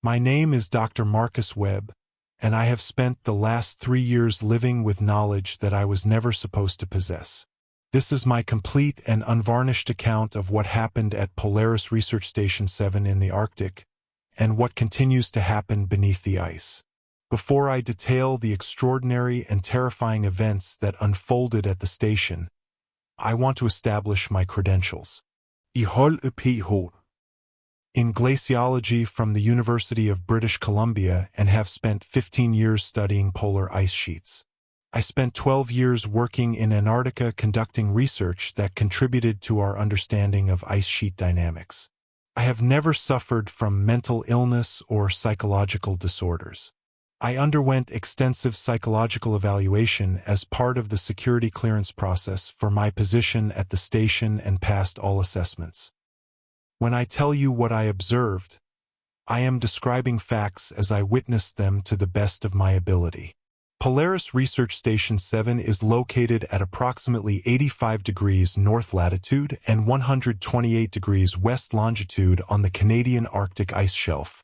My name is Dr. Marcus Webb, and I have spent the last 3 years living with knowledge that I was never supposed to possess. This is my complete and unvarnished account of what happened at Polaris Research Station 7 in the Arctic, and what continues to happen beneath the ice. Before I detail the extraordinary and terrifying events that unfolded at the station, I want to establish my credentials. I hold a Ph. in glaciology from the University of British Columbia and have spent 15 years studying polar ice sheets. I spent 12 years working in Antarctica conducting research that contributed to our understanding of ice sheet dynamics. I have never suffered from mental illness or psychological disorders. I underwent extensive psychological evaluation as part of the security clearance process for my position at the station and passed all assessments. When I tell you what I observed, I am describing facts as I witnessed them to the best of my ability. Polaris Research Station 7 is located at approximately 85 degrees north latitude and 128 degrees west longitude on the Canadian Arctic ice shelf,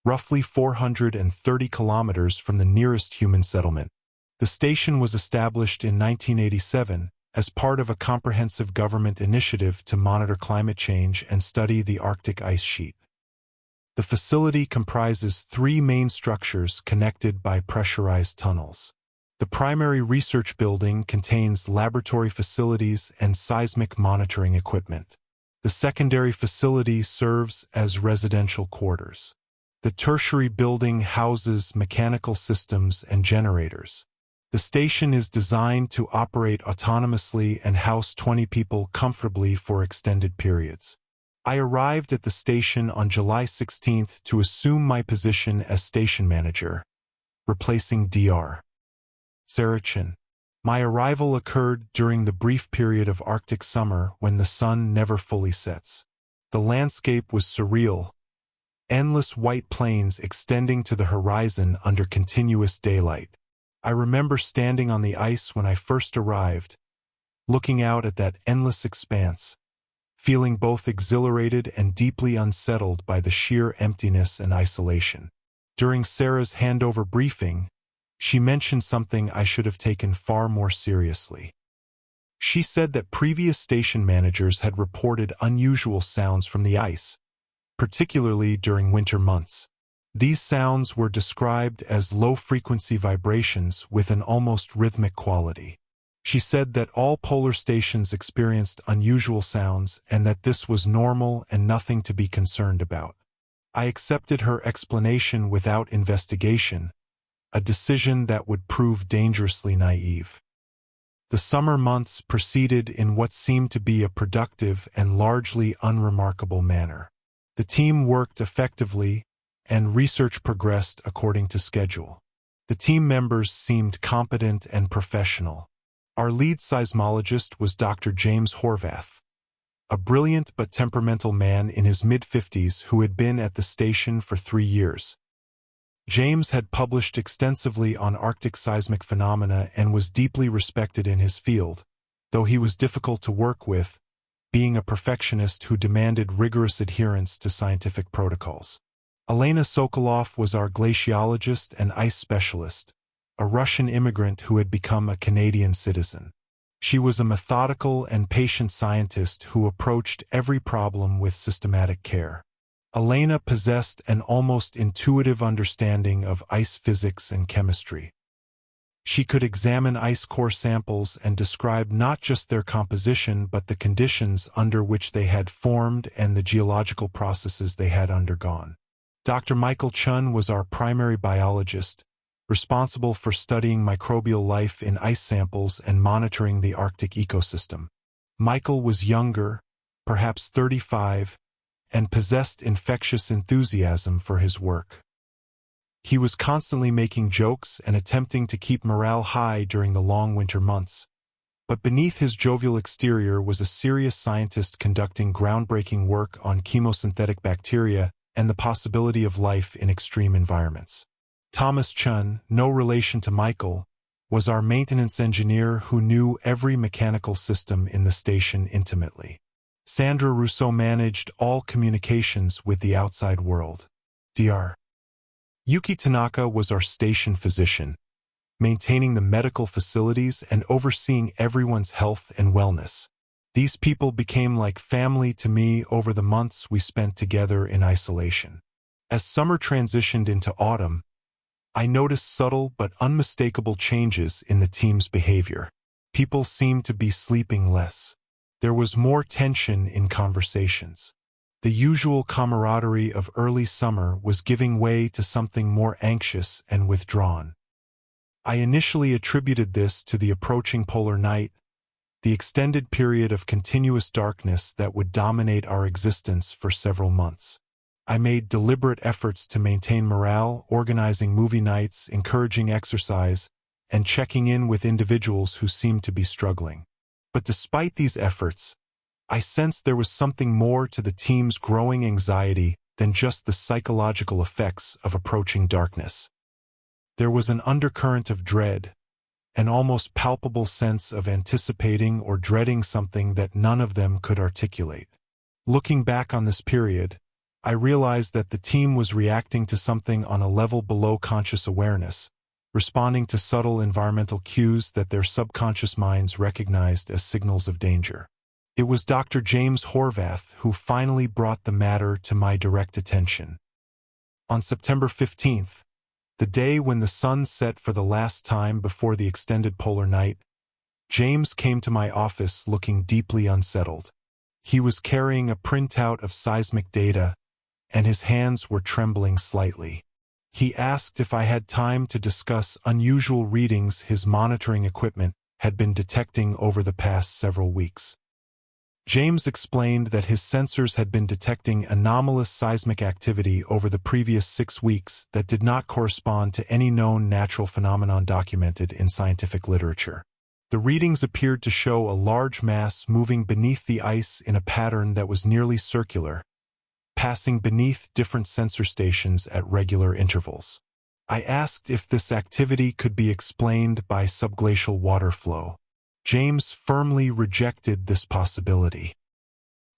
roughly 430 kilometers from the nearest human settlement. The station was established in 1987 as part of a comprehensive government initiative to monitor climate change and study the Arctic ice sheet. The facility comprises 3 main structures connected by pressurized tunnels. The primary research building contains laboratory facilities and seismic monitoring equipment. The secondary facility serves as residential quarters. The tertiary building houses mechanical systems and generators. The station is designed to operate autonomously and house 20 people comfortably for extended periods. I arrived at the station on July 16 to assume my position as station manager, replacing Dr. Sarachin. My arrival occurred during the brief period of Arctic summer when the sun never fully sets. The landscape was surreal, endless white plains extending to the horizon under continuous daylight. I remember standing on the ice when I first arrived, looking out at that endless expanse, feeling both exhilarated and deeply unsettled by the sheer emptiness and isolation. During Sarah's handover briefing, she mentioned something I should have taken far more seriously. She said that previous station managers had reported unusual sounds from the ice, particularly during winter months. These sounds were described as low-frequency vibrations with an almost rhythmic quality. She said that all polar stations experienced unusual sounds and that this was normal and nothing to be concerned about. I accepted her explanation without investigation, a decision that would prove dangerously naive. The summer months proceeded in what seemed to be a productive and largely unremarkable manner. The team worked effectively, and research progressed according to schedule. The team members seemed competent and professional. Our lead seismologist was Dr. James Horvath, a brilliant but temperamental man in his mid-50s who had been at the station for 3 years. James had published extensively on Arctic seismic phenomena and was deeply respected in his field, though he was difficult to work with, being a perfectionist who demanded rigorous adherence to scientific protocols. Elena Sokolov was our glaciologist and ice specialist, a Russian immigrant who had become a Canadian citizen. She was a methodical and patient scientist who approached every problem with systematic care. Elena possessed an almost intuitive understanding of ice physics and chemistry. She could examine ice core samples and describe not just their composition but the conditions under which they had formed and the geological processes they had undergone. Dr. Michael Chun was our primary biologist, responsible for studying microbial life in ice samples and monitoring the Arctic ecosystem. Michael was younger, perhaps 35, and possessed infectious enthusiasm for his work. He was constantly making jokes and attempting to keep morale high during the long winter months. But beneath his jovial exterior was a serious scientist conducting groundbreaking work on chemosynthetic bacteria and the possibility of life in extreme environments. Thomas Chun, no relation to Michael, was our maintenance engineer who knew every mechanical system in the station intimately. Sandra Rousseau managed all communications with the outside world. Dr. Yuki Tanaka was our station physician, maintaining the medical facilities and overseeing everyone's health and wellness. These people became like family to me over the months we spent together in isolation. As summer transitioned into autumn, I noticed subtle but unmistakable changes in the team's behavior. People seemed to be sleeping less. There was more tension in conversations. The usual camaraderie of early summer was giving way to something more anxious and withdrawn. I initially attributed this to the approaching polar night, the extended period of continuous darkness that would dominate our existence for several months. I made deliberate efforts to maintain morale, organizing movie nights, encouraging exercise, and checking in with individuals who seemed to be struggling. But despite these efforts, I sensed there was something more to the team's growing anxiety than just the psychological effects of approaching darkness. There was an undercurrent of dread, an almost palpable sense of anticipating or dreading something that none of them could articulate. Looking back on this period, I realized that the team was reacting to something on a level below conscious awareness, responding to subtle environmental cues that their subconscious minds recognized as signals of danger. It was Dr. James Horvath who finally brought the matter to my direct attention. On September 15th, the day when the sun set for the last time before the extended polar night, James came to my office looking deeply unsettled. He was carrying a printout of seismic data, and his hands were trembling slightly. He asked if I had time to discuss unusual readings his monitoring equipment had been detecting over the past several weeks. James explained that his sensors had been detecting anomalous seismic activity over the previous 6 weeks that did not correspond to any known natural phenomenon documented in scientific literature. The readings appeared to show a large mass moving beneath the ice in a pattern that was nearly circular, passing beneath different sensor stations at regular intervals. I asked if this activity could be explained by subglacial water flow. James firmly rejected this possibility.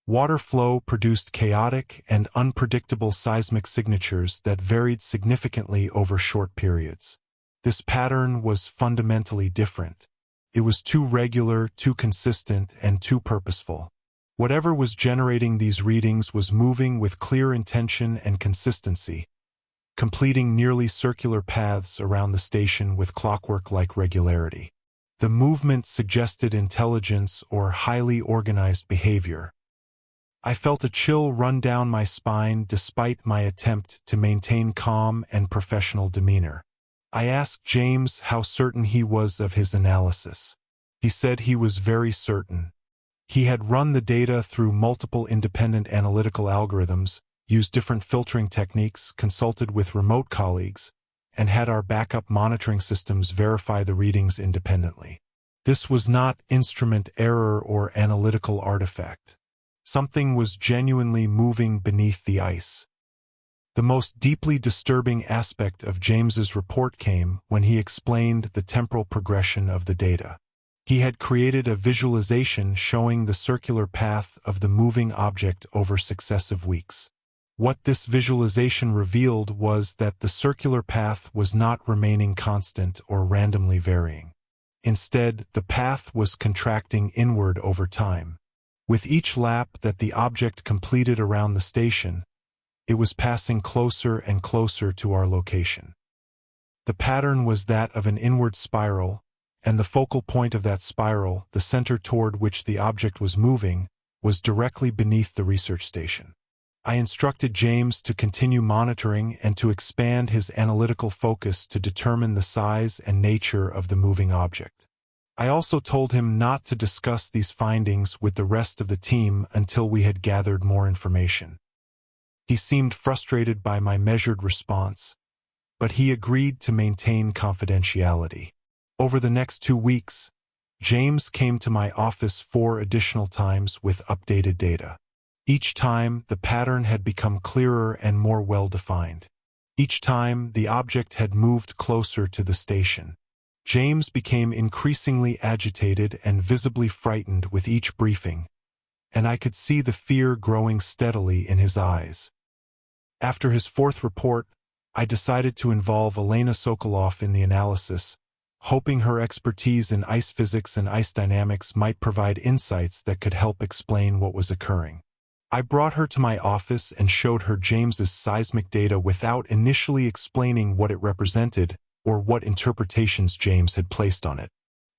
Water flow produced chaotic and unpredictable seismic signatures that varied significantly over short periods. This pattern was fundamentally different. It was too regular, too consistent, and too purposeful. Whatever was generating these readings was moving with clear intention and consistency, completing nearly circular paths around the station with clockwork-like regularity. The movement suggested intelligence or highly organized behavior. I felt a chill run down my spine despite my attempt to maintain calm and professional demeanor. I asked James how certain he was of his analysis. He said he was very certain. He had run the data through multiple independent analytical algorithms, used different filtering techniques, consulted with remote colleagues, and had our backup monitoring systems verify the readings independently. This was not instrument error or analytical artifact. Something was genuinely moving beneath the ice. The most deeply disturbing aspect of James's report came when he explained the temporal progression of the data. He had created a visualization showing the circular path of the moving object over successive weeks. What this visualization revealed was that the circular path was not remaining constant or randomly varying. Instead, the path was contracting inward over time. With each lap that the object completed around the station, it was passing closer and closer to our location. The pattern was that of an inward spiral, and the focal point of that spiral, the center toward which the object was moving, was directly beneath the research station. I instructed James to continue monitoring and to expand his analytical focus to determine the size and nature of the moving object. I also told him not to discuss these findings with the rest of the team until we had gathered more information. He seemed frustrated by my measured response, but he agreed to maintain confidentiality. Over the next 2 weeks, James came to my office 4 additional times with updated data. Each time, the pattern had become clearer and more well-defined. Each time, the object had moved closer to the station. James became increasingly agitated and visibly frightened with each briefing, and I could see the fear growing steadily in his eyes. After his 4th report, I decided to involve Elena Sokolov in the analysis, hoping her expertise in ice physics and ice dynamics might provide insights that could help explain what was occurring. I brought her to my office and showed her James's seismic data without initially explaining what it represented or what interpretations James had placed on it.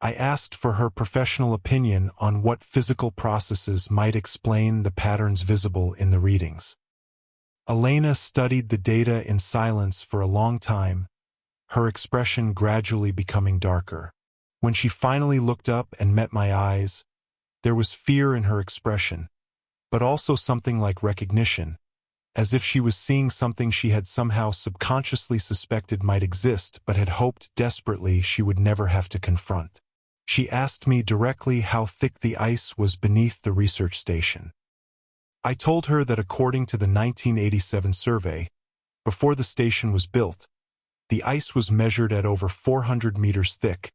I asked for her professional opinion on what physical processes might explain the patterns visible in the readings. Elena studied the data in silence for a long time, her expression gradually becoming darker. When she finally looked up and met my eyes, there was fear in her expression, but also something like recognition, as if she was seeing something she had somehow subconsciously suspected might exist but had hoped desperately she would never have to confront. She asked me directly how thick the ice was beneath the research station. I told her that according to the 1987 survey, before the station was built, the ice was measured at over 400 meters thick,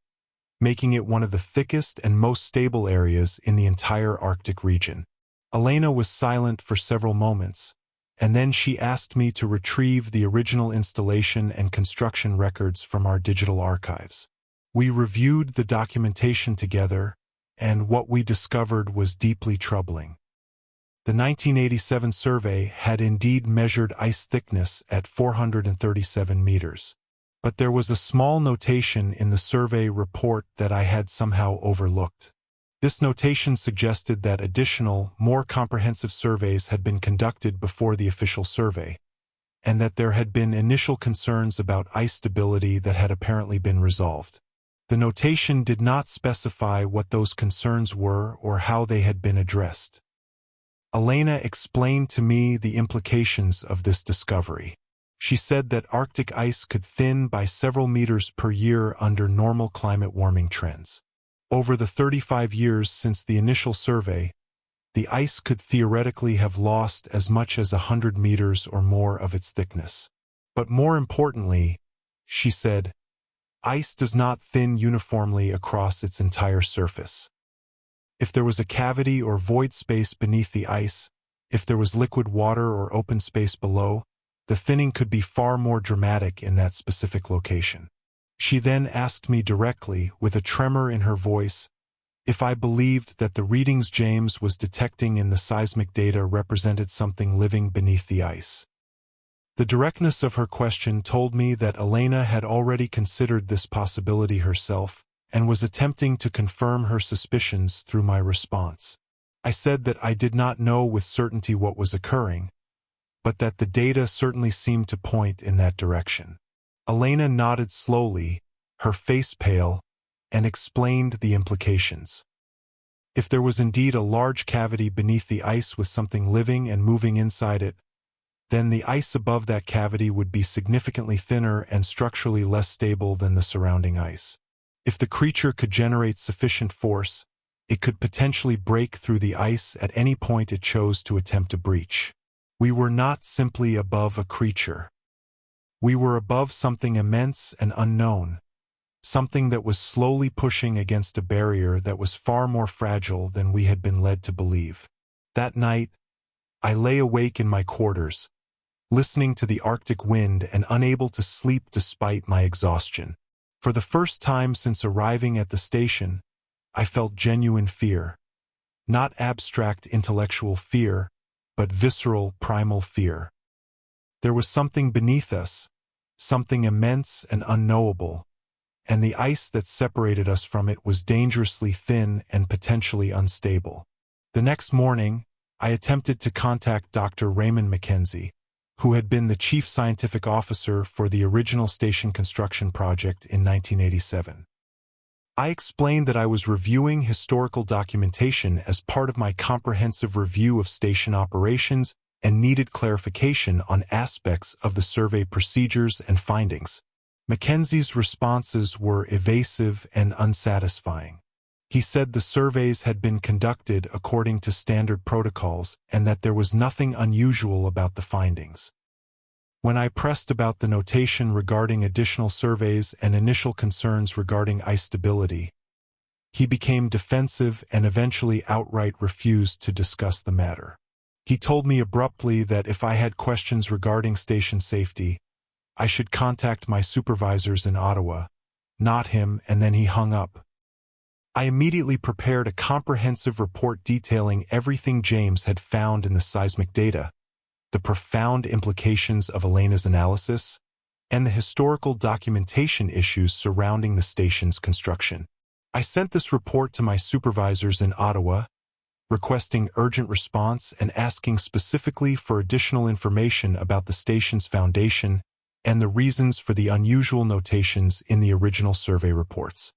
making it one of the thickest and most stable areas in the entire Arctic region. Elena was silent for several moments, and then she asked me to retrieve the original installation and construction records from our digital archives. We reviewed the documentation together, and what we discovered was deeply troubling. The 1987 survey had indeed measured ice thickness at 437 meters. But there was a small notation in the survey report that I had somehow overlooked. This notation suggested that additional, more comprehensive surveys had been conducted before the official survey, and that there had been initial concerns about ice stability that had apparently been resolved. The notation did not specify what those concerns were or how they had been addressed. Elena explained to me the implications of this discovery. She said that Arctic ice could thin by several meters per year under normal climate warming trends. Over the 35 years since the initial survey, the ice could theoretically have lost as much as 100 meters or more of its thickness. But more importantly, she said, ice does not thin uniformly across its entire surface. If there was a cavity or void space beneath the ice, if there was liquid water or open space below, the thinning could be far more dramatic in that specific location. She then asked me directly, with a tremor in her voice, if I believed that the readings James was detecting in the seismic data represented something living beneath the ice. The directness of her question told me that Elena had already considered this possibility herself and was attempting to confirm her suspicions through my response. I said that I did not know with certainty what was occurring, but that the data certainly seemed to point in that direction. Elena nodded slowly, her face pale, and explained the implications. If there was indeed a large cavity beneath the ice with something living and moving inside it, then the ice above that cavity would be significantly thinner and structurally less stable than the surrounding ice. If the creature could generate sufficient force, it could potentially break through the ice at any point it chose to attempt a breach. We were not simply above a creature. We were above something immense and unknown, something that was slowly pushing against a barrier that was far more fragile than we had been led to believe. That night, I lay awake in my quarters, listening to the Arctic wind and unable to sleep despite my exhaustion. For the first time since arriving at the station, I felt genuine fear. Not abstract intellectual fear, but visceral, primal fear. There was something beneath us, something immense and unknowable, and the ice that separated us from it was dangerously thin and potentially unstable. The next morning, I attempted to contact Dr. Raymond Mackenzie, who had been the chief scientific officer for the original station construction project in 1987. I explained that I was reviewing historical documentation as part of my comprehensive review of station operations and needed clarification on aspects of the survey procedures and findings. Mackenzie's responses were evasive and unsatisfying. He said the surveys had been conducted according to standard protocols and that there was nothing unusual about the findings. When I pressed about the notation regarding additional surveys and initial concerns regarding ice stability, he became defensive and eventually outright refused to discuss the matter. He told me abruptly that if I had questions regarding station safety, I should contact my supervisors in Ottawa, not him, and then he hung up. I immediately prepared a comprehensive report detailing everything James had found in the seismic data, the profound implications of Elena's analysis, and the historical documentation issues surrounding the station's construction. I sent this report to my supervisors in Ottawa, requesting urgent response and asking specifically for additional information about the station's foundation and the reasons for the unusual notations in the original survey reports.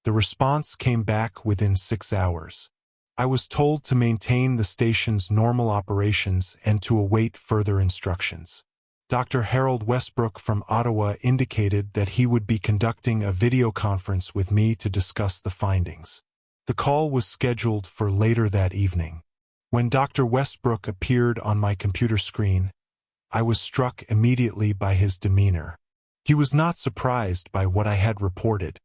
The response came back within 6 hours. I was told to maintain the station's normal operations and to await further instructions. Dr. Harold Westbrook from Ottawa indicated that he would be conducting a video conference with me to discuss the findings. The call was scheduled for later that evening. When Dr. Westbrook appeared on my computer screen, I was struck immediately by his demeanor. He was not surprised by what I had reported.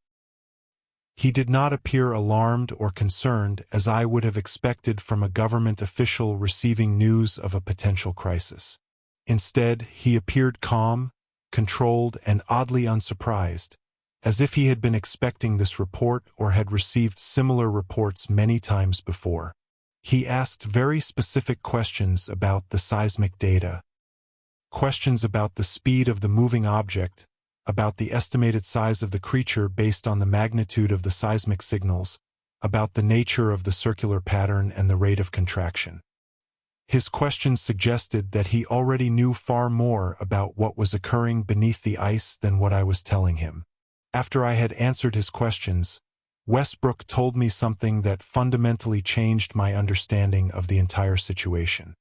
He did not appear alarmed or concerned as I would have expected from a government official receiving news of a potential crisis. Instead, he appeared calm, controlled, and oddly unsurprised, as if he had been expecting this report or had received similar reports many times before. He asked very specific questions about the seismic data, questions about the speed of the moving object, about the estimated size of the creature based on the magnitude of the seismic signals, about the nature of the circular pattern and the rate of contraction. His questions suggested that he already knew far more about what was occurring beneath the ice than what I was telling him. After I had answered his questions, Westbrook told me something that fundamentally changed my understanding of the entire situation.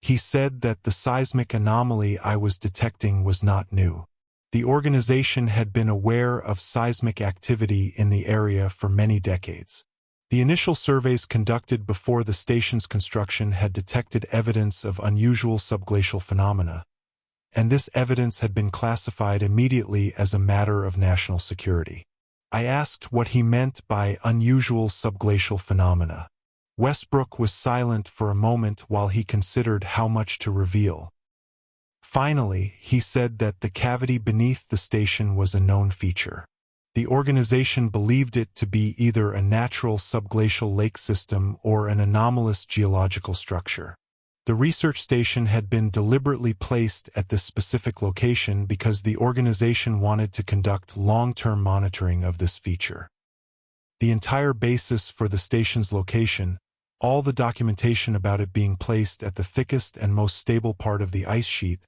He said that the seismic anomaly I was detecting was not new. The organization had been aware of seismic activity in the area for many decades. The initial surveys conducted before the station's construction had detected evidence of unusual subglacial phenomena, and this evidence had been classified immediately as a matter of national security. I asked what he meant by unusual subglacial phenomena. Westbrook was silent for a moment while he considered how much to reveal. Finally, he said that the cavity beneath the station was a known feature. The organization believed it to be either a natural subglacial lake system or an anomalous geological structure. The research station had been deliberately placed at this specific location because the organization wanted to conduct long-term monitoring of this feature. The entire basis for the station's location, all the documentation about it being placed at the thickest and most stable part of the ice sheet,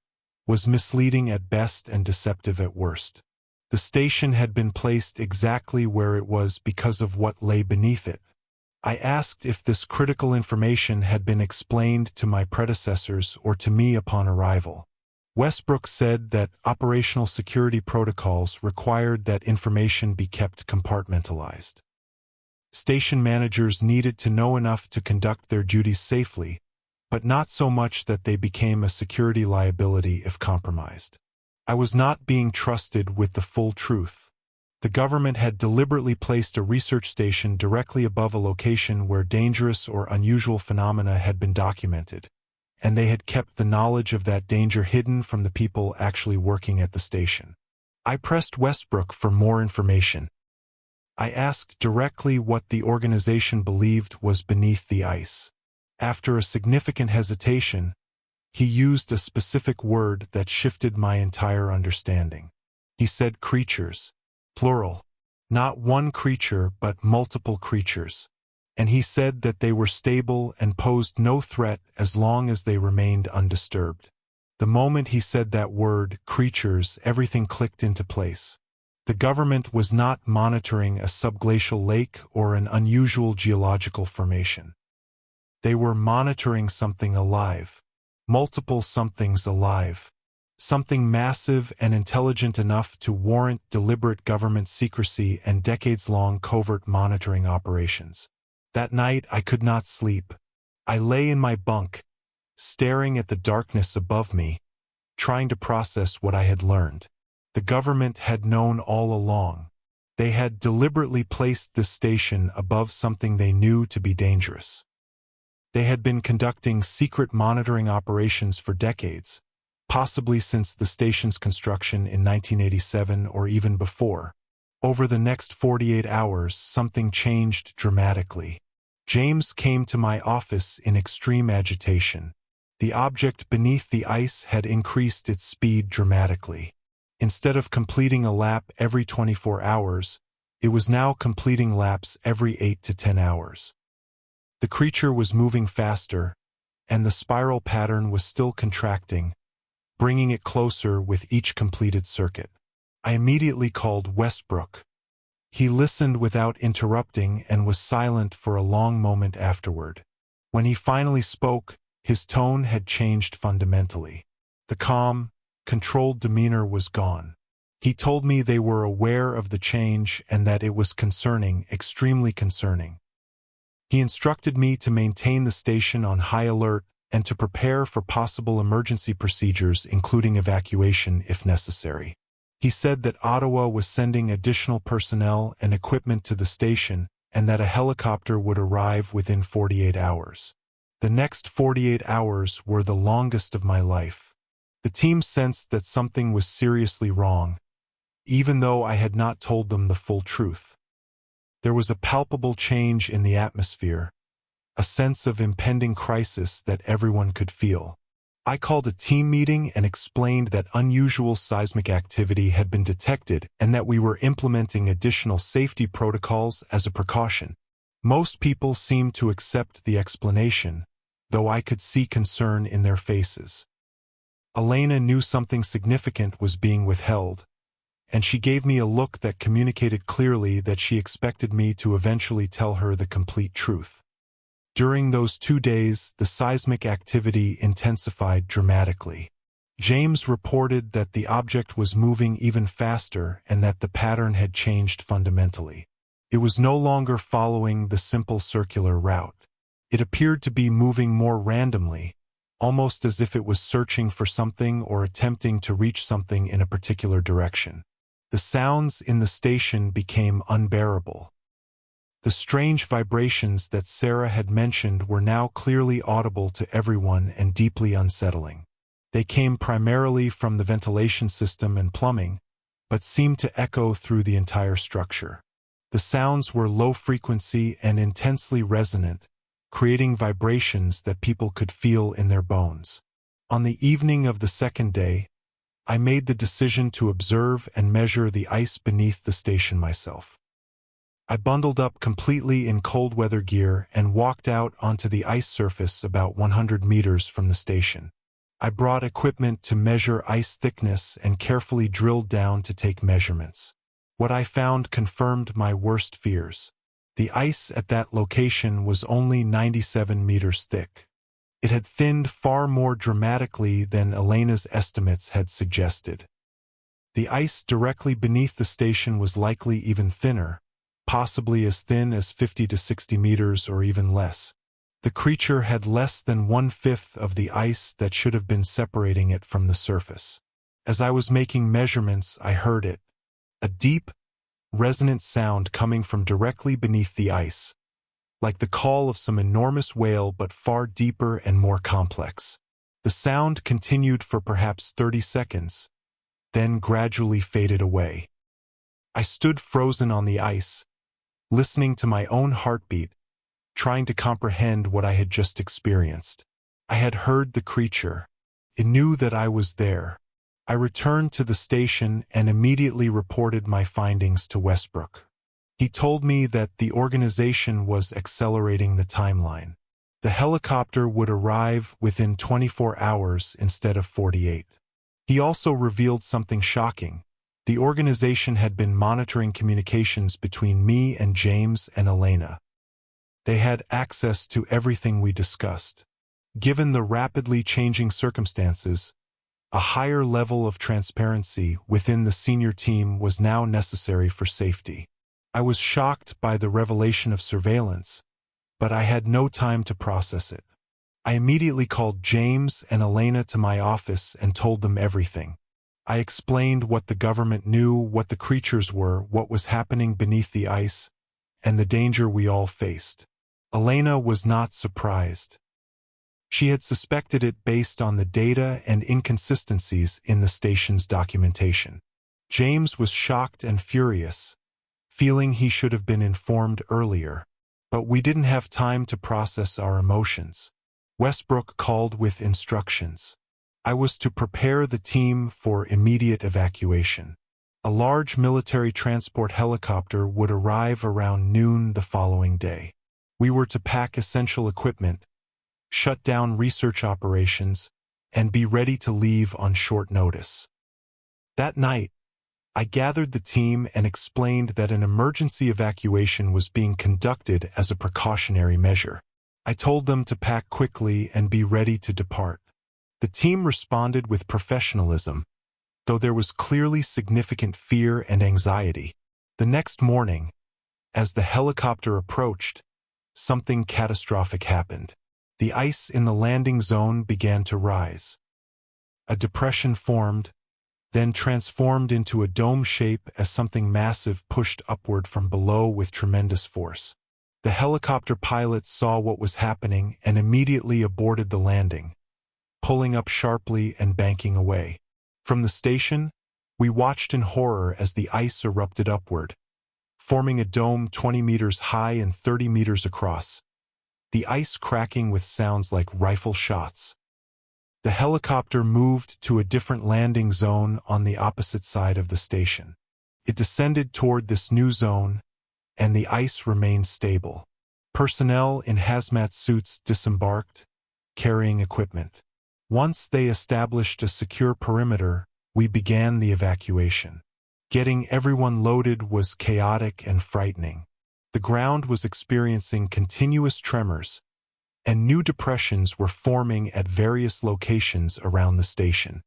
was misleading at best and deceptive at worst. The station had been placed exactly where it was because of what lay beneath it. I asked if this critical information had been explained to my predecessors or to me upon arrival. Westbrook said that operational security protocols required that information be kept compartmentalized. Station managers needed to know enough to conduct their duties safely, but not so much that they became a security liability if compromised. I was not being trusted with the full truth. The government had deliberately placed a research station directly above a location where dangerous or unusual phenomena had been documented, and they had kept the knowledge of that danger hidden from the people actually working at the station. I pressed Westbrook for more information. I asked directly what the organization believed was beneath the ice. After a significant hesitation, he used a specific word that shifted my entire understanding. He said creatures, plural, not one creature but multiple creatures, and he said that they were stable and posed no threat as long as they remained undisturbed. The moment he said that word, creatures, everything clicked into place. The government was not monitoring a subglacial lake or an unusual geological formation. They were monitoring something alive, multiple somethings alive, something massive and intelligent enough to warrant deliberate government secrecy and decades-long covert monitoring operations. That night I could not sleep. I lay in my bunk, staring at the darkness above me, trying to process what I had learned. The government had known all along. They had deliberately placed this station above something they knew to be dangerous. They had been conducting secret monitoring operations for decades, possibly since the station's construction in 1987 or even before. Over the next 48 hours, something changed dramatically. James came to my office in extreme agitation. The object beneath the ice had increased its speed dramatically. Instead of completing a lap every 24 hours, it was now completing laps every 8 to 10 hours. The creature was moving faster, and the spiral pattern was still contracting, bringing it closer with each completed circuit. I immediately called Westbrook. He listened without interrupting and was silent for a long moment afterward. When he finally spoke, his tone had changed fundamentally. The calm, controlled demeanor was gone. He told me they were aware of the change and that it was concerning, extremely concerning. He instructed me to maintain the station on high alert and to prepare for possible emergency procedures, including evacuation if necessary. He said that Ottawa was sending additional personnel and equipment to the station and that a helicopter would arrive within 48 hours. The next 48 hours were the longest of my life. The team sensed that something was seriously wrong, even though I had not told them the full truth. There was a palpable change in the atmosphere, a sense of impending crisis that everyone could feel. I called a team meeting and explained that unusual seismic activity had been detected and that we were implementing additional safety protocols as a precaution. Most people seemed to accept the explanation, though I could see concern in their faces. Elena knew something significant was being withheld, and she gave me a look that communicated clearly that she expected me to eventually tell her the complete truth. During those 2 days, the seismic activity intensified dramatically. James reported that the object was moving even faster and that the pattern had changed fundamentally. It was no longer following the simple circular route. It appeared to be moving more randomly, almost as if it was searching for something or attempting to reach something in a particular direction. The sounds in the station became unbearable. The strange vibrations that Sarah had mentioned were now clearly audible to everyone and deeply unsettling. They came primarily from the ventilation system and plumbing, but seemed to echo through the entire structure. The sounds were low frequency and intensely resonant, creating vibrations that people could feel in their bones. On the evening of the second day, I made the decision to observe and measure the ice beneath the station myself. I bundled up completely in cold weather gear and walked out onto the ice surface about 100 meters from the station. I brought equipment to measure ice thickness and carefully drilled down to take measurements. What I found confirmed my worst fears. The ice at that location was only 97 meters thick. It had thinned far more dramatically than Elena's estimates had suggested. The ice directly beneath the station was likely even thinner, possibly as thin as 50 to 60 meters or even less. The creature had less than 1/5 of the ice that should have been separating it from the surface. As I was making measurements, I heard it, a deep, resonant sound coming from directly beneath the ice, like the call of some enormous whale but far deeper and more complex. The sound continued for perhaps 30 seconds, then gradually faded away. I stood frozen on the ice, listening to my own heartbeat, trying to comprehend what I had just experienced. I had heard the creature. It knew that I was there. I returned to the station and immediately reported my findings to Westbrook. He told me that the organization was accelerating the timeline. The helicopter would arrive within 24 hours instead of 48. He also revealed something shocking. The organization had been monitoring communications between me and James and Elena. They had access to everything we discussed. Given the rapidly changing circumstances, a higher level of transparency within the senior team was now necessary for safety. I was shocked by the revelation of surveillance, but I had no time to process it. I immediately called James and Elena to my office and told them everything. I explained what the government knew, what the creatures were, what was happening beneath the ice, and the danger we all faced. Elena was not surprised. She had suspected it based on the data and inconsistencies in the station's documentation. James was shocked and furious, feeling he should have been informed earlier. But we didn't have time to process our emotions. Westbrook called with instructions. I was to prepare the team for immediate evacuation. A large military transport helicopter would arrive around noon the following day. We were to pack essential equipment, shut down research operations, and be ready to leave on short notice. That night, I gathered the team and explained that an emergency evacuation was being conducted as a precautionary measure. I told them to pack quickly and be ready to depart. The team responded with professionalism, though there was clearly significant fear and anxiety. The next morning, as the helicopter approached, something catastrophic happened. The ice in the landing zone began to rise. A depression formed, then transformed into a dome shape as something massive pushed upward from below with tremendous force. The helicopter pilot saw what was happening and immediately aborted the landing, pulling up sharply and banking away. From the station, we watched in horror as the ice erupted upward, forming a dome 20 meters high and 30 meters across, the ice cracking with sounds like rifle shots. The helicopter moved to a different landing zone on the opposite side of the station. It descended toward this new zone, and the ice remained stable. Personnel in hazmat suits disembarked, carrying equipment. Once they established a secure perimeter, we began the evacuation. Getting everyone loaded was chaotic and frightening. The ground was experiencing continuous tremors, and new depressions were forming at various locations around the station.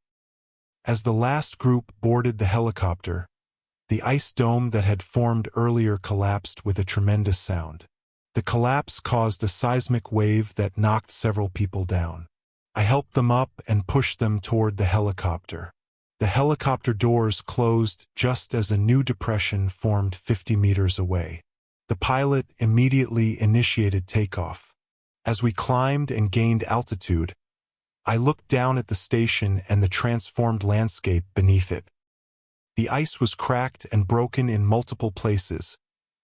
As the last group boarded the helicopter, the ice dome that had formed earlier collapsed with a tremendous sound. The collapse caused a seismic wave that knocked several people down. I helped them up and pushed them toward the helicopter. The helicopter doors closed just as a new depression formed 50 meters away. The pilot immediately initiated takeoff. As we climbed and gained altitude, I looked down at the station and the transformed landscape beneath it. The ice was cracked and broken in multiple places,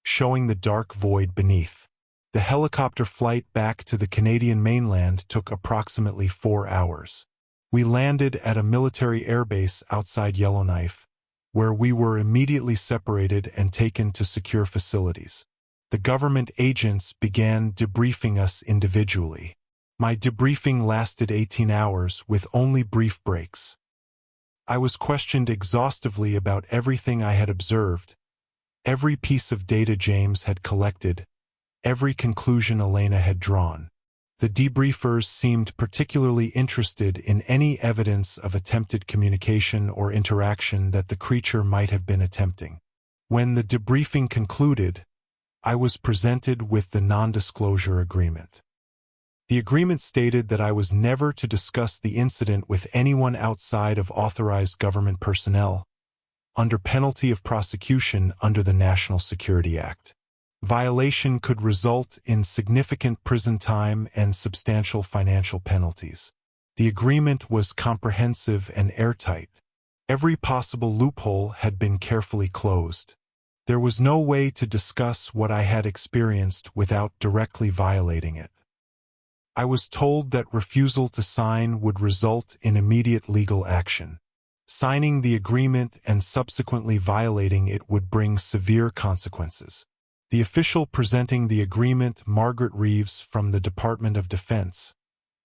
showing the dark void beneath. The helicopter flight back to the Canadian mainland took approximately 4 hours. We landed at a military airbase outside Yellowknife, where we were immediately separated and taken to secure facilities. The government agents began debriefing us individually. My debriefing lasted 18 hours with only brief breaks. I was questioned exhaustively about everything I had observed, every piece of data James had collected, every conclusion Elena had drawn. The debriefers seemed particularly interested in any evidence of attempted communication or interaction that the creature might have been attempting. When the debriefing concluded, I was presented with the non-disclosure agreement. The agreement stated that I was never to discuss the incident with anyone outside of authorized government personnel, under penalty of prosecution under the National Security Act. Violation could result in significant prison time and substantial financial penalties. The agreement was comprehensive and airtight. Every possible loophole had been carefully closed. There was no way to discuss what I had experienced without directly violating it. I was told that refusal to sign would result in immediate legal action. Signing the agreement and subsequently violating it would bring severe consequences. The official presenting the agreement, Margaret Reeves from the Department of Defense,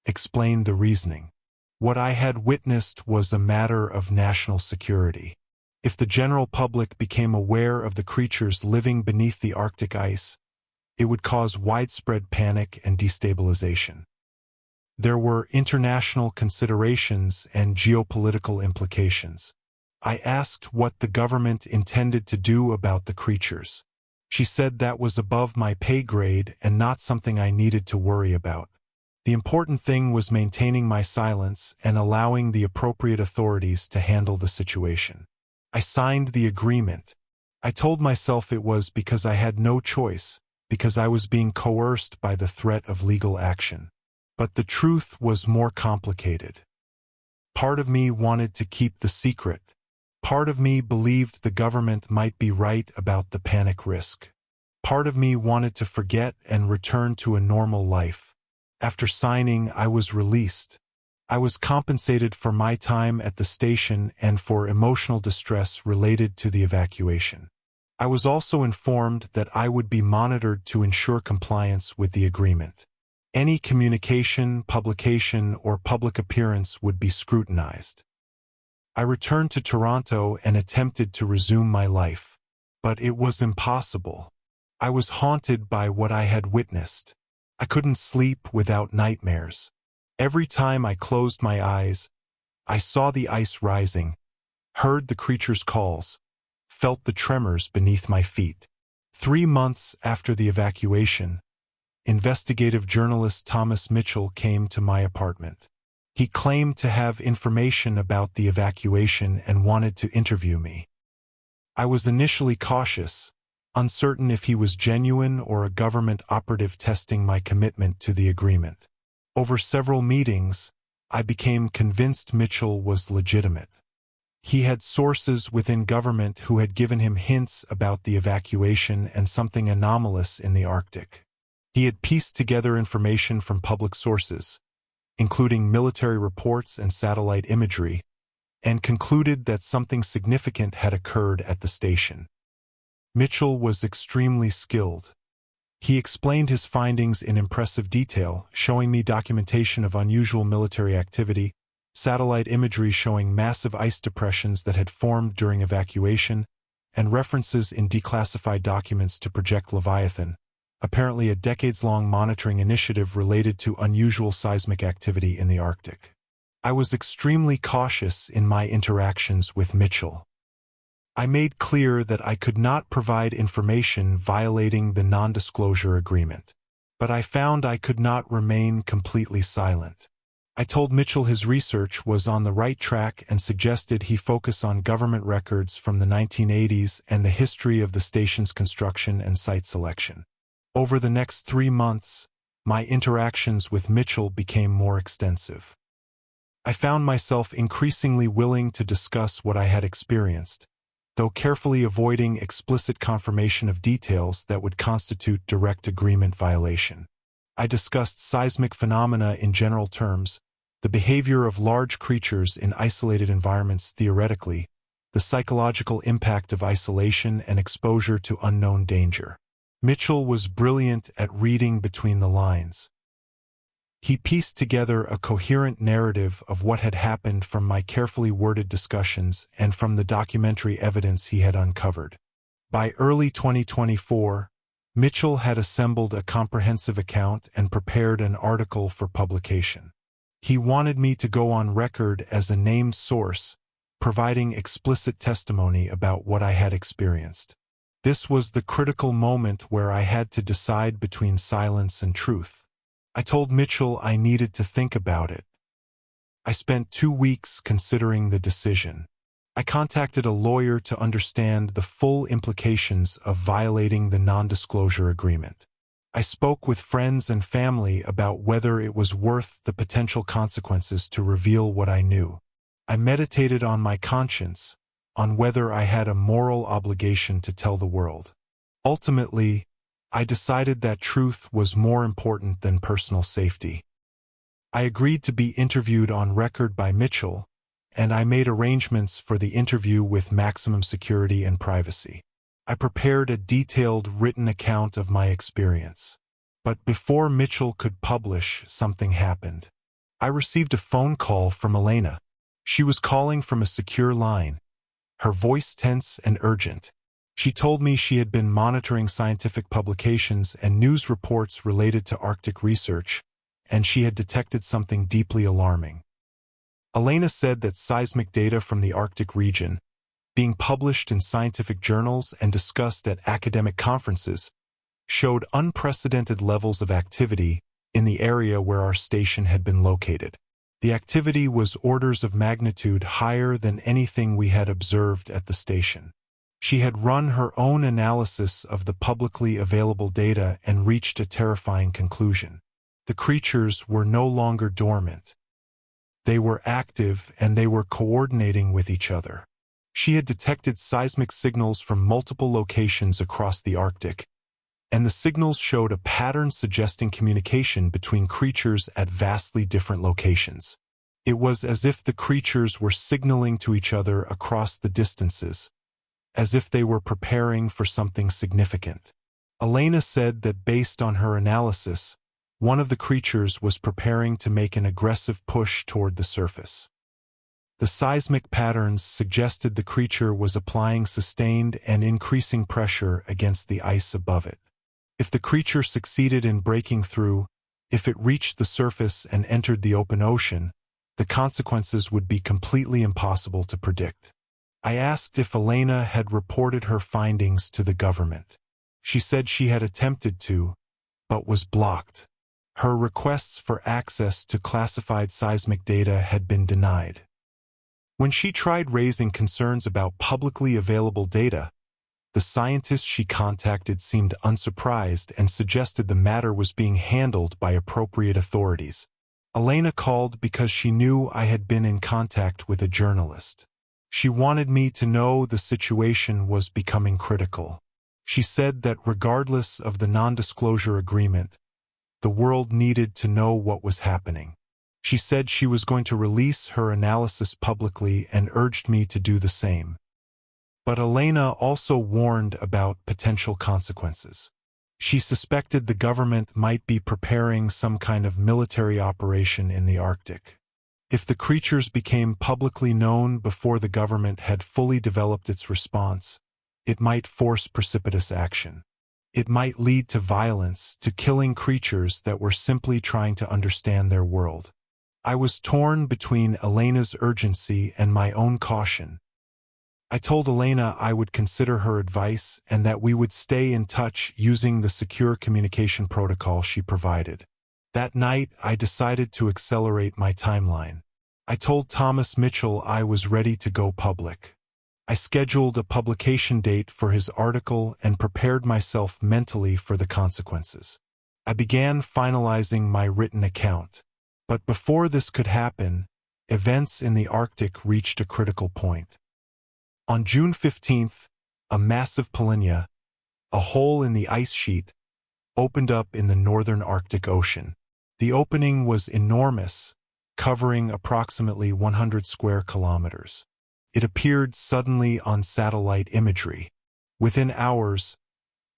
explained the reasoning. What I had witnessed was a matter of national security. If the general public became aware of the creatures living beneath the Arctic ice, it would cause widespread panic and destabilization. There were international considerations and geopolitical implications. I asked what the government intended to do about the creatures. She said that was above my pay grade and not something I needed to worry about. The important thing was maintaining my silence and allowing the appropriate authorities to handle the situation. I signed the agreement. I told myself it was because I had no choice, because I was being coerced by the threat of legal action. But the truth was more complicated. Part of me wanted to keep the secret. Part of me believed the government might be right about the panic risk. Part of me wanted to forget and return to a normal life. After signing, I was released. I was compensated for my time at the station and for emotional distress related to the evacuation. I was also informed that I would be monitored to ensure compliance with the agreement. Any communication, publication, or public appearance would be scrutinized. I returned to Toronto and attempted to resume my life. But it was impossible. I was haunted by what I had witnessed. I couldn't sleep without nightmares. Every time I closed my eyes, I saw the ice rising, heard the creature's calls, felt the tremors beneath my feet. 3 months after the evacuation, investigative journalist Thomas Mitchell came to my apartment. He claimed to have information about the evacuation and wanted to interview me. I was initially cautious, uncertain if he was genuine or a government operative testing my commitment to the agreement. Over several meetings, I became convinced Mitchell was legitimate. He had sources within government who had given him hints about the evacuation and something anomalous in the Arctic. He had pieced together information from public sources, including military reports and satellite imagery, and concluded that something significant had occurred at the station. Mitchell was extremely skilled. He explained his findings in impressive detail, showing me documentation of unusual military activity, satellite imagery showing massive ice depressions that had formed during evacuation, and references in declassified documents to Project Leviathan, apparently a decades-long monitoring initiative related to unusual seismic activity in the Arctic. I was extremely cautious in my interactions with Mitchell. I made clear that I could not provide information violating the non-disclosure agreement, but I found I could not remain completely silent. I told Mitchell his research was on the right track and suggested he focus on government records from the 1980s and the history of the station's construction and site selection. Over the next 3 months, my interactions with Mitchell became more extensive. I found myself increasingly willing to discuss what I had experienced, though carefully avoiding explicit confirmation of details that would constitute direct agreement violation. I discussed seismic phenomena in general terms, the behavior of large creatures in isolated environments theoretically, the psychological impact of isolation and exposure to unknown danger. Mitchell was brilliant at reading between the lines. He pieced together a coherent narrative of what had happened from my carefully worded discussions and from the documentary evidence he had uncovered. By early 2024, Mitchell had assembled a comprehensive account and prepared an article for publication. He wanted me to go on record as a named source, providing explicit testimony about what I had experienced. This was the critical moment where I had to decide between silence and truth. I told Mitchell I needed to think about it. I spent 2 weeks considering the decision. I contacted a lawyer to understand the full implications of violating the non-disclosure agreement. I spoke with friends and family about whether it was worth the potential consequences to reveal what I knew. I meditated on my conscience, on whether I had a moral obligation to tell the world. Ultimately, I decided that truth was more important than personal safety. I agreed to be interviewed on record by Mitchell, and I made arrangements for the interview with maximum security and privacy. I prepared a detailed written account of my experience. But before Mitchell could publish, something happened. I received a phone call from Elena. She was calling from a secure line, her voice tense and urgent. She told me she had been monitoring scientific publications and news reports related to Arctic research, and she had detected something deeply alarming. Elena said that seismic data from the Arctic region, being published in scientific journals and discussed at academic conferences, showed unprecedented levels of activity in the area where our station had been located. The activity was orders of magnitude higher than anything we had observed at the station. She had run her own analysis of the publicly available data and reached a terrifying conclusion. The creatures were no longer dormant. They were active and they were coordinating with each other. She had detected seismic signals from multiple locations across the Arctic, and the signals showed a pattern suggesting communication between creatures at vastly different locations. It was as if the creatures were signaling to each other across the distances, as if they were preparing for something significant. Elena said that based on her analysis, one of the creatures was preparing to make an aggressive push toward the surface. The seismic patterns suggested the creature was applying sustained and increasing pressure against the ice above it. If the creature succeeded in breaking through, if it reached the surface and entered the open ocean, the consequences would be completely impossible to predict. I asked if Elena had reported her findings to the government. She said she had attempted to, but was blocked. Her requests for access to classified seismic data had been denied. When she tried raising concerns about publicly available data, the scientists she contacted seemed unsurprised and suggested the matter was being handled by appropriate authorities. Elena called because she knew I had been in contact with a journalist. She wanted me to know the situation was becoming critical. She said that regardless of the non-disclosure agreement, the world needed to know what was happening. She said she was going to release her analysis publicly and urged me to do the same. But Elena also warned about potential consequences. She suspected the government might be preparing some kind of military operation in the Arctic. If the creatures became publicly known before the government had fully developed its response, it might force precipitous action. It might lead to violence, to killing creatures that were simply trying to understand their world. I was torn between Elena's urgency and my own caution. I told Elena I would consider her advice and that we would stay in touch using the secure communication protocol she provided. That night, I decided to accelerate my timeline. I told Thomas Mitchell I was ready to go public. I scheduled a publication date for his article and prepared myself mentally for the consequences. I began finalizing my written account. But before this could happen, events in the Arctic reached a critical point. On June 15th, a massive polynya, a hole in the ice sheet, opened up in the northern Arctic Ocean. The opening was enormous, covering approximately 100 square kilometers. It appeared suddenly on satellite imagery. Within hours,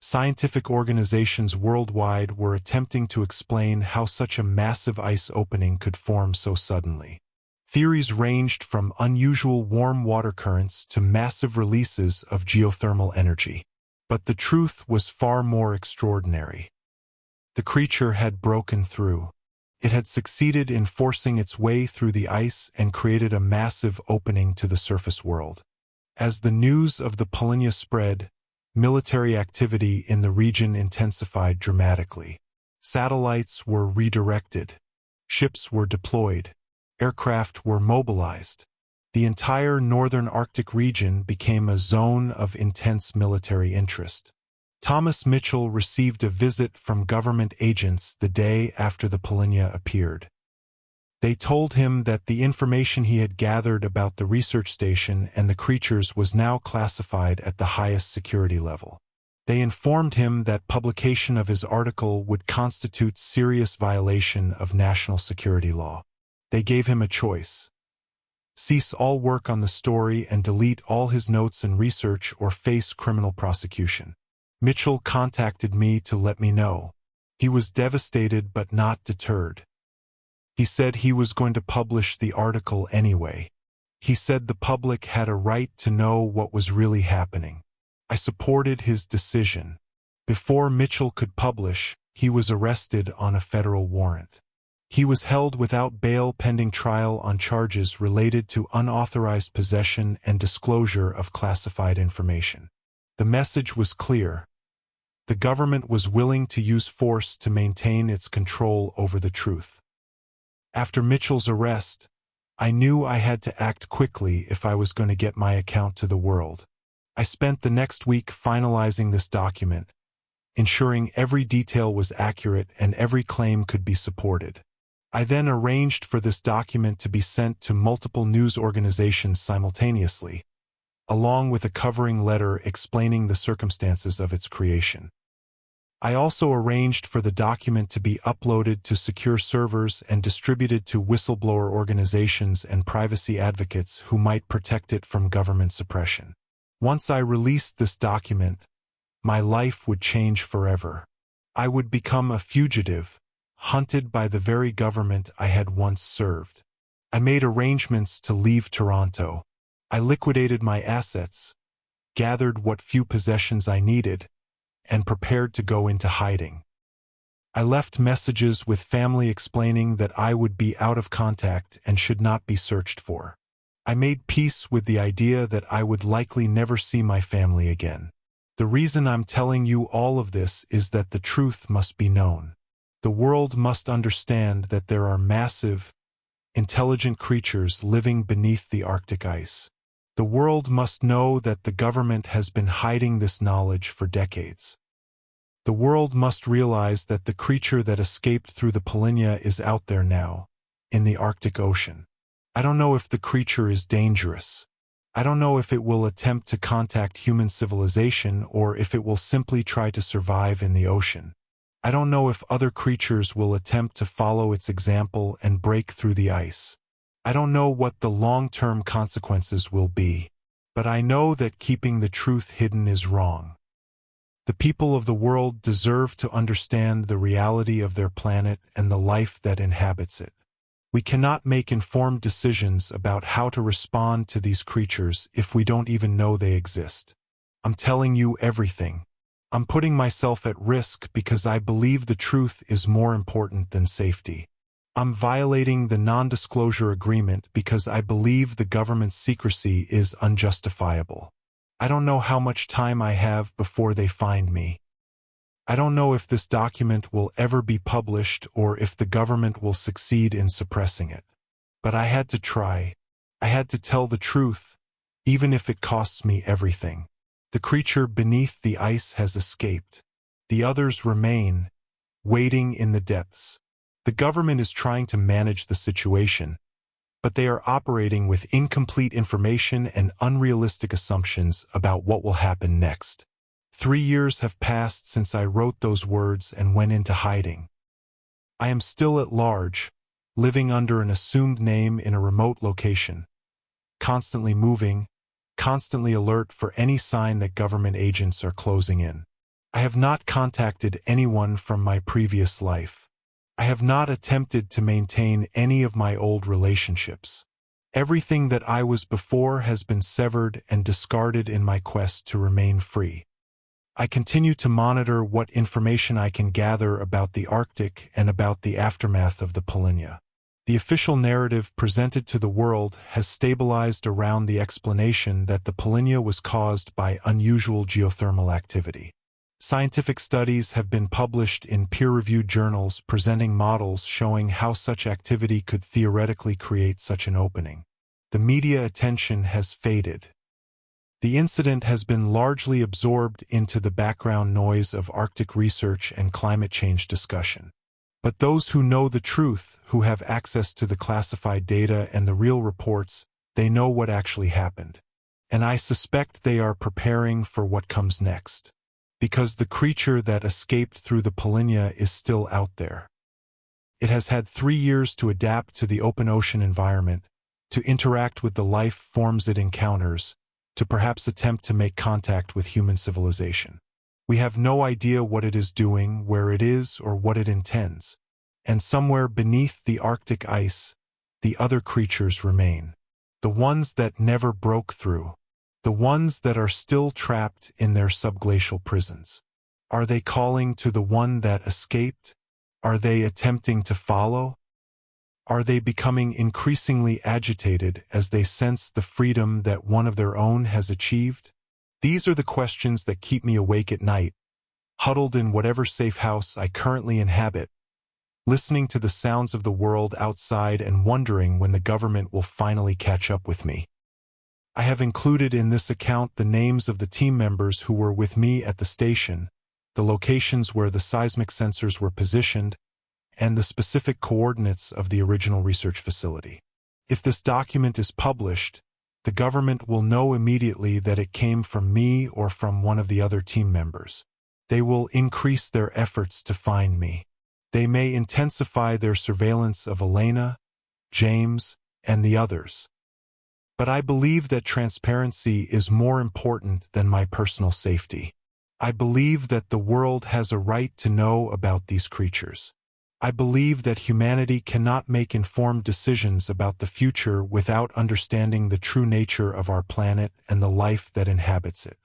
scientific organizations worldwide were attempting to explain how such a massive ice opening could form so suddenly. Theories ranged from unusual warm water currents to massive releases of geothermal energy. But the truth was far more extraordinary. The creature had broken through. It had succeeded in forcing its way through the ice and created a massive opening to the surface world. As the news of the polynya spread, military activity in the region intensified dramatically. Satellites were redirected. Ships were deployed. Aircraft were mobilized. The entire northern Arctic region became a zone of intense military interest. Thomas Mitchell received a visit from government agents the day after the polynya appeared. They told him that the information he had gathered about the research station and the creatures was now classified at the highest security level. They informed him that publication of his article would constitute serious violation of national security law. They gave him a choice: cease all work on the story and delete all his notes and research, or face criminal prosecution. Mitchell contacted me to let me know. He was devastated but not deterred. He said he was going to publish the article anyway. He said the public had a right to know what was really happening. I supported his decision. Before Mitchell could publish, he was arrested on a federal warrant. He was held without bail pending trial on charges related to unauthorized possession and disclosure of classified information. The message was clear. The government was willing to use force to maintain its control over the truth. After Mitchell's arrest, I knew I had to act quickly if I was going to get my account to the world. I spent the next week finalizing this document, ensuring every detail was accurate and every claim could be supported. I then arranged for this document to be sent to multiple news organizations simultaneously, along with a covering letter explaining the circumstances of its creation. I also arranged for the document to be uploaded to secure servers and distributed to whistleblower organizations and privacy advocates who might protect it from government suppression. Once I released this document, my life would change forever. I would become a fugitive, hunted by the very government I had once served. I made arrangements to leave Toronto. I liquidated my assets, gathered what few possessions I needed, and prepared to go into hiding. I left messages with family explaining that I would be out of contact and should not be searched for. I made peace with the idea that I would likely never see my family again. The reason I'm telling you all of this is that the truth must be known. The world must understand that there are massive, intelligent creatures living beneath the Arctic ice. The world must know that the government has been hiding this knowledge for decades. The world must realize that the creature that escaped through the Polynya is out there now, in the Arctic Ocean. I don't know if the creature is dangerous. I don't know if it will attempt to contact human civilization or if it will simply try to survive in the ocean. I don't know if other creatures will attempt to follow its example and break through the ice. I don't know what the long-term consequences will be, but I know that keeping the truth hidden is wrong. The people of the world deserve to understand the reality of their planet and the life that inhabits it. We cannot make informed decisions about how to respond to these creatures if we don't even know they exist. I'm telling you everything. I'm putting myself at risk because I believe the truth is more important than safety. I'm violating the non-disclosure agreement because I believe the government's secrecy is unjustifiable. I don't know how much time I have before they find me. I don't know if this document will ever be published or if the government will succeed in suppressing it. But I had to try. I had to tell the truth, even if it costs me everything. The creature beneath the ice has escaped. The others remain, waiting in the depths. The government is trying to manage the situation, but they are operating with incomplete information and unrealistic assumptions about what will happen next. 3 years have passed since I wrote those words and went into hiding. I am still at large, living under an assumed name in a remote location, constantly moving, constantly alert for any sign that government agents are closing in. I have not contacted anyone from my previous life. I have not attempted to maintain any of my old relationships. Everything that I was before has been severed and discarded in my quest to remain free. I continue to monitor what information I can gather about the Arctic and about the aftermath of the Polynya. The official narrative presented to the world has stabilized around the explanation that the Polynya was caused by unusual geothermal activity. Scientific studies have been published in peer-reviewed journals presenting models showing how such activity could theoretically create such an opening. The media attention has faded. The incident has been largely absorbed into the background noise of Arctic research and climate change discussion. But those who know the truth, who have access to the classified data and the real reports, they know what actually happened. And I suspect they are preparing for what comes next. Because the creature that escaped through the Polynya is still out there. It has had 3 years to adapt to the open ocean environment, to interact with the life forms it encounters, to perhaps attempt to make contact with human civilization. We have no idea what it is doing, where it is, or what it intends. And somewhere beneath the Arctic ice, the other creatures remain. The ones that never broke through. The ones that are still trapped in their subglacial prisons. Are they calling to the one that escaped? Are they attempting to follow? Are they becoming increasingly agitated as they sense the freedom that one of their own has achieved? These are the questions that keep me awake at night, huddled in whatever safe house I currently inhabit, listening to the sounds of the world outside and wondering when the government will finally catch up with me. I have included in this account the names of the team members who were with me at the station, the locations where the seismic sensors were positioned, and the specific coordinates of the original research facility. If this document is published, the government will know immediately that it came from me or from one of the other team members. They will increase their efforts to find me. They may intensify their surveillance of Elena, James, and the others. But I believe that transparency is more important than my personal safety. I believe that the world has a right to know about these creatures. I believe that humanity cannot make informed decisions about the future without understanding the true nature of our planet and the life that inhabits it.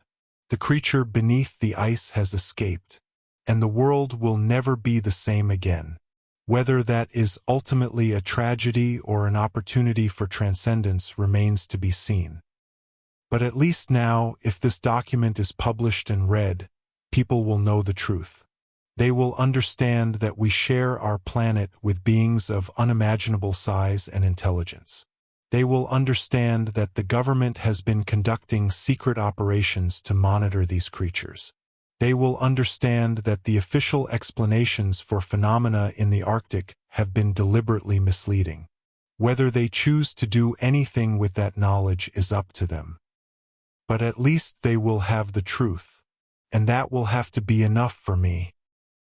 The creature beneath the ice has escaped, and the world will never be the same again. Whether that is ultimately a tragedy or an opportunity for transcendence remains to be seen. But at least now, if this document is published and read, people will know the truth. They will understand that we share our planet with beings of unimaginable size and intelligence. They will understand that the government has been conducting secret operations to monitor these creatures. They will understand that the official explanations for phenomena in the Arctic have been deliberately misleading. Whether they choose to do anything with that knowledge is up to them. But at least they will have the truth, and that will have to be enough for me.